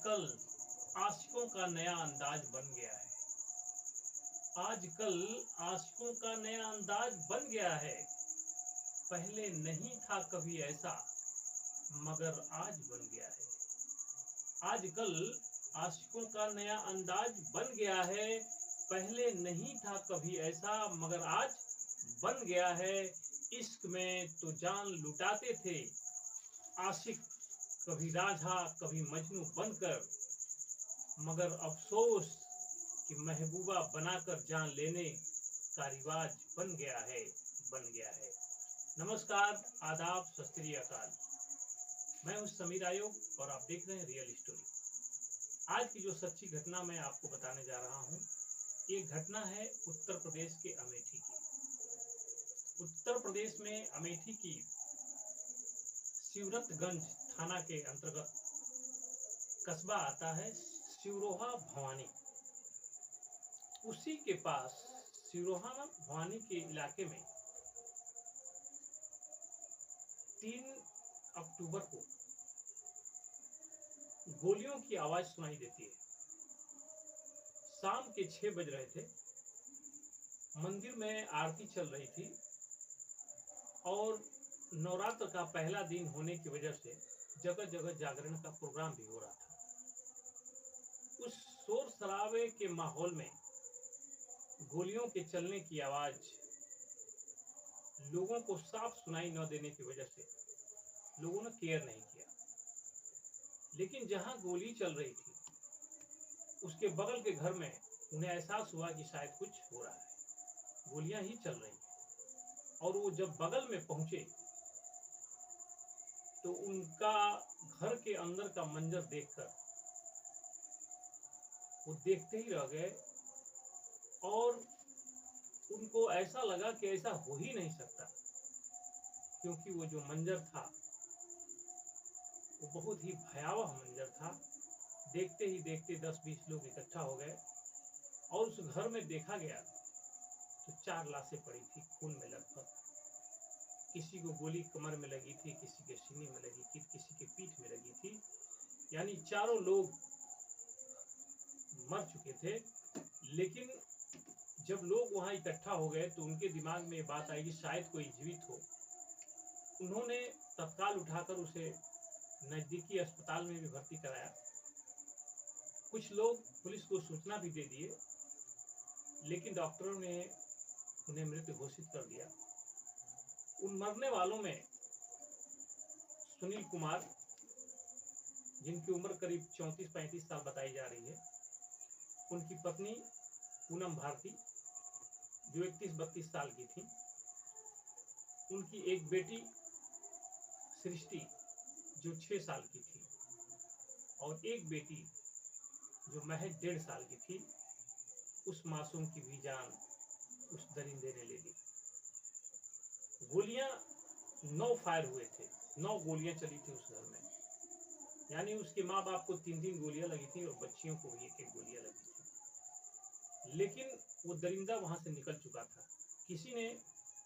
आजकल आशिकों का नया अंदाज बन गया है। आजकल आशिकों का नया अंदाज बन गया है। पहले नहीं था कभी ऐसा, मगर आज बन गया है। आजकल आशिकों का नया अंदाज बन गया है। पहले नहीं था कभी ऐसा, मगर आज बन गया है। इश्क में तो जान लुटाते थे आशिक, कभी राझा कभी मजनू बनकर, मगर अफसोस कि महबूबा बनाकर जान लेने का रिवाज बन गया है। नमस्कार, आदाब, सत श्री अकाल। मैं हूं समीर आयोग और आप देख रहे हैं रियल स्टोरी। आज की जो सच्ची घटना मैं आपको बताने जा रहा हूं, ये घटना है उत्तर प्रदेश के अमेठी की। उत्तर प्रदेश में अमेठी की शिवरतगंज थाना के अंतर्गत कस्बा आता है सिरोहा भवानी। उसी के पास सिरोहा भवानी के इलाके में 3 अक्टूबर को गोलियों की आवाज सुनाई देती है। शाम के 6 बज रहे थे। मंदिर में आरती चल रही थी और नवरात्र का पहला दिन होने की वजह से जगह जगह जागरण का प्रोग्राम भी हो रहा था। उस शोर शराबे के माहौल में गोलियों के चलने की आवाज लोगों को साफ सुनाई न देने की वजह से लोगों ने केयर नहीं किया। लेकिन जहां गोली चल रही थी उसके बगल के घर में उन्हें एहसास हुआ कि शायद कुछ हो रहा है, गोलियां ही चल रही हैं। और वो जब बगल में पहुंचे तो उनका घर के अंदर का मंजर देखकर वो देखते ही रह गए और उनको ऐसा लगा कि ऐसा हो ही नहीं सकता, क्योंकि वो जो मंजर था वो बहुत ही भयावह मंजर था। देखते ही देखते 10-20 लोग इकट्ठा हो गए और उस घर में देखा गया तो 4 लाशें पड़ी थी खून में लथपथ। किसी को गोली कमर में लगी थी, किसी के सीने में लगी थी, किसी के पीठ में लगी थी। यानी चारों लोग मर चुके थे। लेकिन जब लोग वहां इकट्ठा हो गए तो उनके दिमाग में ये बात आई कि शायद कोई जीवित हो। उन्होंने तत्काल उठाकर उसे नजदीकी अस्पताल में भी भर्ती कराया। कुछ लोग पुलिस को सूचना भी दे दिए, लेकिन डॉक्टरों ने उन्हें मृत घोषित कर दिया। उन मरने वालों में सुनील कुमार, जिनकी उम्र करीब 34-35 साल बताई जा रही है, उनकी पत्नी पूनम भारती जो 31-32 साल की थी, उनकी एक बेटी सृष्टि जो 6 साल की थी और एक बेटी जो महज 1.5 साल की थी। उस मासूम की भी जान उस दरिंदे ने ले ली। गोलियां 9 फायर हुए थे, 9 गोलियां चली थी उस घर में। यानी उसके माँ बाप को 3-3 गोलियां लगी थी और बच्चियों को भी 1-1 गोलियां लगी थी। लेकिन वो दरिंदा वहां से निकल चुका था। किसी ने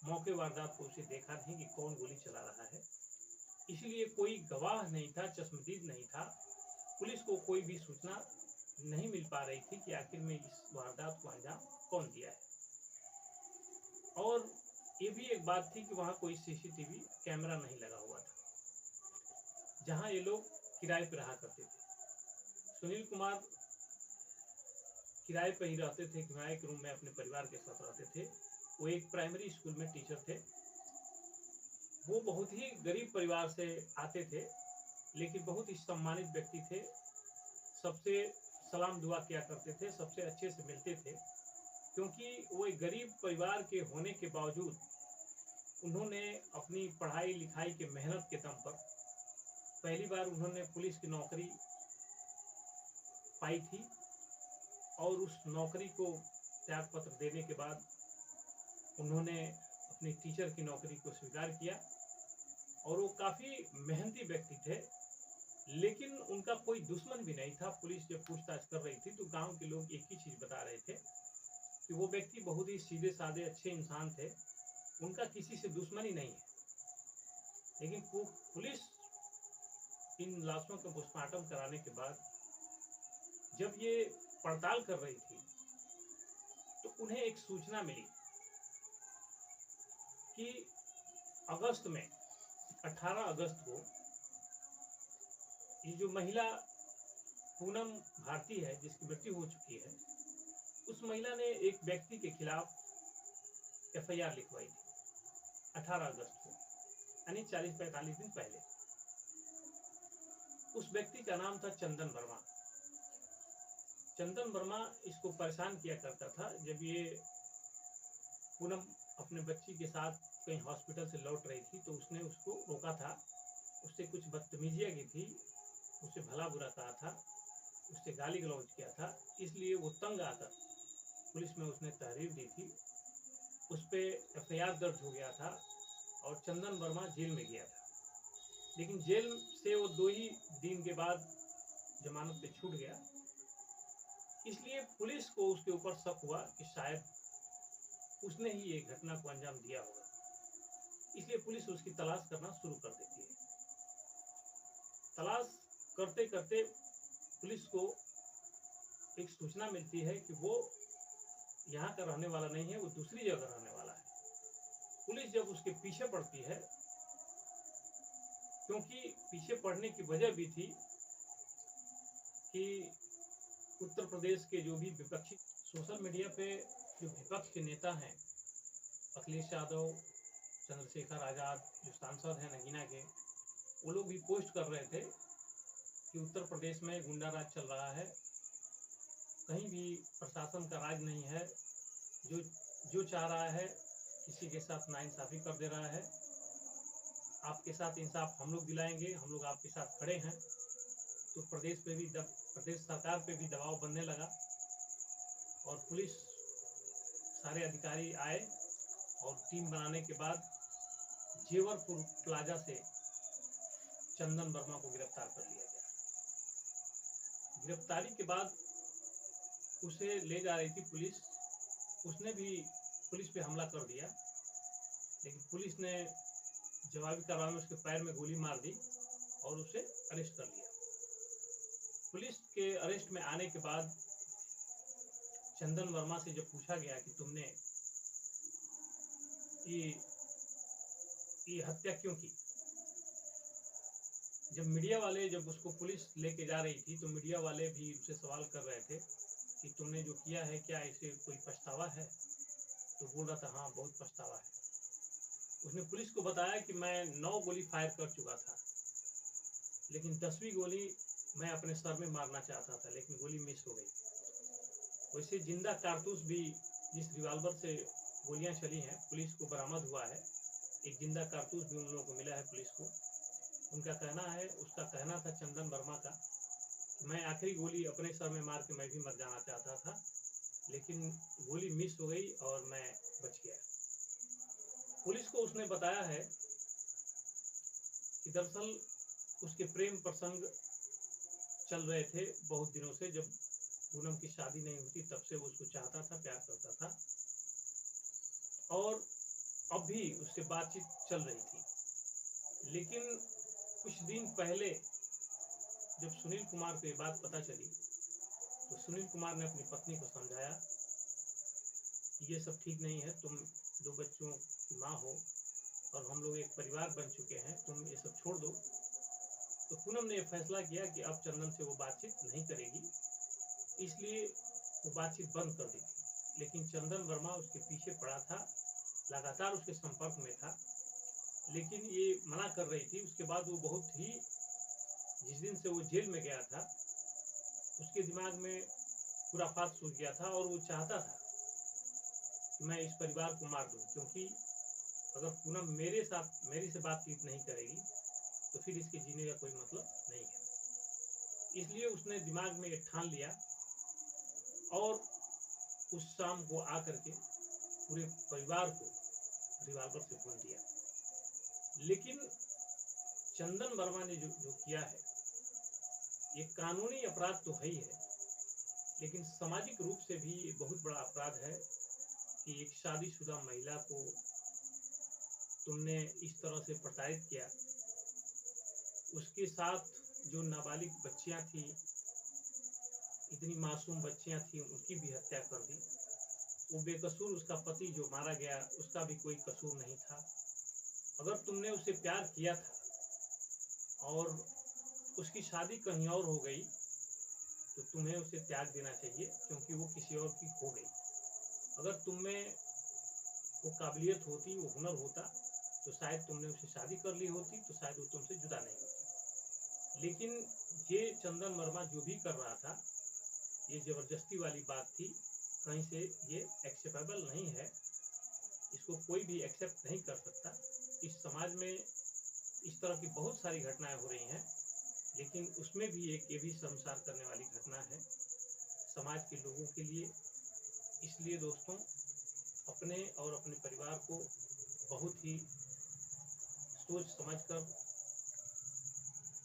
मौके वारदात को उसे देखा नहीं कि कौन गोली चला रहा है, इसलिए कोई गवाह नहीं था, चश्मदीद नहीं था। पुलिस को कोई भी सूचना नहीं मिल पा रही थी कि आखिर में इस वारदात को अंजाम कौन दिया है। और ये भी एक बात थी कि वहां कोई सीसीटीवी कैमरा नहीं लगा हुआ था जहां ये लोग किराए पर रहा करते थे। सुनील कुमार किराए पर ही रहते थे, किराए के रूम में अपने परिवार के साथ रहते थे। वो एक प्राइमरी स्कूल में टीचर थे। वो बहुत ही गरीब परिवार से आते थे, लेकिन बहुत ही सम्मानित व्यक्ति थे। सबसे सलाम दुआ किया करते थे, सबसे अच्छे से मिलते थे, क्योंकि वो एक गरीब परिवार के होने के बावजूद उन्होंने अपनी पढ़ाई लिखाई के मेहनत के दम पर पहली बार उन्होंने पुलिस की नौकरी पाई थी और उस नौकरी को त्याग पत्र देने के बाद उन्होंने अपनी टीचर की नौकरी को स्वीकार किया। और वो काफी मेहनती व्यक्ति थे, लेकिन उनका कोई दुश्मन भी नहीं था। पुलिस जब पूछताछ कर रही थी तो गांव के लोग एक ही चीज बता रहे थे कि वो व्यक्ति बहुत ही सीधे साधे अच्छे इंसान थे, उनका किसी से दुश्मनी नहीं है। लेकिन पुलिस इन लाशों का पोस्टमार्टम कराने के बाद जब ये पड़ताल कर रही थी तो उन्हें एक सूचना मिली कि अगस्त में 18 अगस्त को ये जो महिला पूनम भारती है जिसकी मृत्यु हो चुकी है, उस महिला ने एक व्यक्ति के खिलाफ एफआईआर लिखवाई थी 18 अगस्त को, यानी 40-45 दिन पहले। उस व्यक्ति का नाम था चंदन वर्मा। चंदन वर्मा इसको परेशान किया करता था। जब ये पूनम अपने बच्ची के साथ कहीं हॉस्पिटल से लौट रही थी तो उसने उसको रोका था, उससे कुछ बदतमीजियाँ की थी, उससे भला बुरा कहा था, उससे गाली गलौज किया था। इसलिए वो तंग आकर पुलिस में उसने तहरीर दी थी, उस पर एफआईआर दर्ज हो गया था और चंदन वर्मा जेल में गया था। लेकिन जेल से वो 2 ही दिन के बाद जमानत पे छूट गया। इसलिए पुलिस को उसके ऊपर शक हुआ कि शायद उसने ही ये घटना को अंजाम दिया होगा। इसलिए पुलिस उसकी तलाश करना शुरू कर देती है। तलाश करते करते पुलिस को एक सूचना मिलती है कि वो यहाँ का रहने वाला नहीं है, वो दूसरी जगह रहने वाला है। पुलिस जब उसके पीछे पड़ती है, क्योंकि पीछे पड़ने की वजह भी थी कि उत्तर प्रदेश के जो भी विपक्षी सोशल मीडिया पे जो विपक्ष के नेता हैं, अखिलेश यादव, चंद्रशेखर आज़ाद, जो सांसद हैं नगीना के, वो लोग भी पोस्ट कर रहे थे कि उत्तर प्रदेश में गुंडा राज चल रहा है, कहीं भी प्रशासन का राज नहीं है, जो चाह रहा है किसी के साथ नाइंसाफ़ी कर दे रहा है। आपके साथ इंसाफ हम लोग दिलाएंगे, हम लोग आपके साथ खड़े हैं। तो प्रदेश सरकार पे भी दबाव बनने लगा और पुलिस सारे अधिकारी आए और टीम बनाने के बाद जेवरपुर प्लाजा से चंदन वर्मा को गिरफ्तार कर लिया गया। गिरफ्तारी के बाद उसे ले जा रही थी पुलिस, उसने भी पुलिस पे हमला कर दिया, लेकिन पुलिस ने जवाबी कार्रवाई में उसके पैर में गोली मार दी और उसे अरेस्ट कर लिया। पुलिस के अरेस्ट में आने के बाद चंदन वर्मा से जब पूछा गया कि तुमने ये हत्या क्यों की, जब उसको पुलिस लेके जा रही थी तो मीडिया वाले भी उससे सवाल कर रहे थे कि तुमने जो किया है क्या इसे कोई पछतावा है? तो बोल रहा था हाँ बहुत पछतावा है। उसने पुलिस को बताया कि मैं 9 गोली फायर कर चुका था, लेकिन 10वीं गोली मैं अपने सर में मारना चाहता था, लेकिन गोली मिस हो गई। वैसे जिंदा कारतूस भी, जिस रिवाल्वर से गोलियां चली हैं, पुलिस को बरामद हुआ है। एक जिंदा कारतूस भी उन लोगों को मिला है पुलिस को। उसका कहना था चंदन वर्मा का, मैं आखिरी गोली अपने सर में मार के मैं भी मर जाना चाहता था, लेकिन गोली मिस हो गई और मैं बच गया। पुलिस को उसने बताया है कि दरअसल उसके प्रेम प्रसंग चल रहे थे बहुत दिनों से। जब पूनम की शादी नहीं हुई तब से वो उसको चाहता था, प्यार करता था, और अब भी उससे बातचीत चल रही थी। लेकिन कुछ दिन पहले जब सुनील कुमार को ये बात पता चली तो सुनील कुमार ने अपनी पत्नी को समझाया कि ये सब ठीक नहीं है, तुम 2 बच्चों की माँ हो और हम लोग एक परिवार बन चुके हैं, तुम ये सब छोड़ दो। तो पूनम ने फैसला किया कि अब चंदन से वो बातचीत नहीं करेगी, इसलिए वो बातचीत बंद कर दी थी। लेकिन चंदन वर्मा उसके पीछे पड़ा था, लगातार उसके संपर्क में था, लेकिन ये मना कर रही थी। उसके बाद वो बहुत ही, जिस दिन से वो जेल में गया था उसके दिमाग में खुराफात सूझ गया था और वो चाहता था कि मैं इस परिवार को मार दूं, क्योंकि अगर पूनम मेरी से बातचीत नहीं करेगी तो फिर इसके जीने का कोई मतलब नहीं है। इसलिए उसने दिमाग में ये ठान लिया और उस शाम को आकर के पूरे परिवार को रिवाल्वर से भून दिया। लेकिन चंदन वर्मा ने जो किया है ये कानूनी अपराध तो है ही है, लेकिन सामाजिक रूप से भी ये बहुत बड़ा अपराध है कि एक शादीशुदा महिला को तुमने इस तरह से प्रताड़ित किया। उसके साथ जो नाबालिग बच्चियां थी इतनी मासूम बच्चियां थी उनकी भी हत्या कर दी। वो बेकसूर उसका पति जो मारा गया उसका भी कोई कसूर नहीं था। अगर तुमने उससे प्यार किया था और उसकी शादी कहीं और हो गई तो तुम्हें उसे त्याग देना चाहिए, क्योंकि वो किसी और की हो गई। अगर तुम में वो काबिलियत होती, वो हुनर होता, तो शायद तुमने उससे शादी कर ली होती, तो शायद वो तुमसे जुदा नहीं होती। लेकिन ये चंदन वर्मा जो भी कर रहा था, ये जबरदस्ती वाली बात थी, कहीं से ये एक्सेप्टेबल नहीं है, इसको कोई भी एक्सेप्ट नहीं कर सकता। इस समाज में इस तरह की बहुत सारी घटनाएं हो रही हैं, लेकिन उसमें भी एक ये भी शर्मसार करने वाली घटना है समाज के लोगों के लिए। इसलिए दोस्तों, अपने और अपने परिवार को बहुत ही सोच समझकर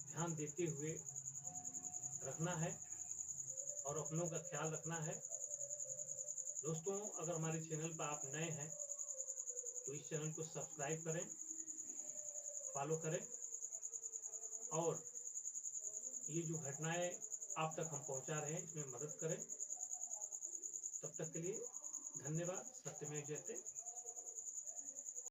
ध्यान देते हुए रखना है और अपनों का ख्याल रखना है। दोस्तों, अगर हमारे चैनल पर आप नए हैं तो इस चैनल को सब्सक्राइब करें, फॉलो करें, और ये जो घटनाएं आप तक हम पहुंचा रहे हैं इसमें मदद करें। तब तक के लिए धन्यवाद। सत्यमेव जयते।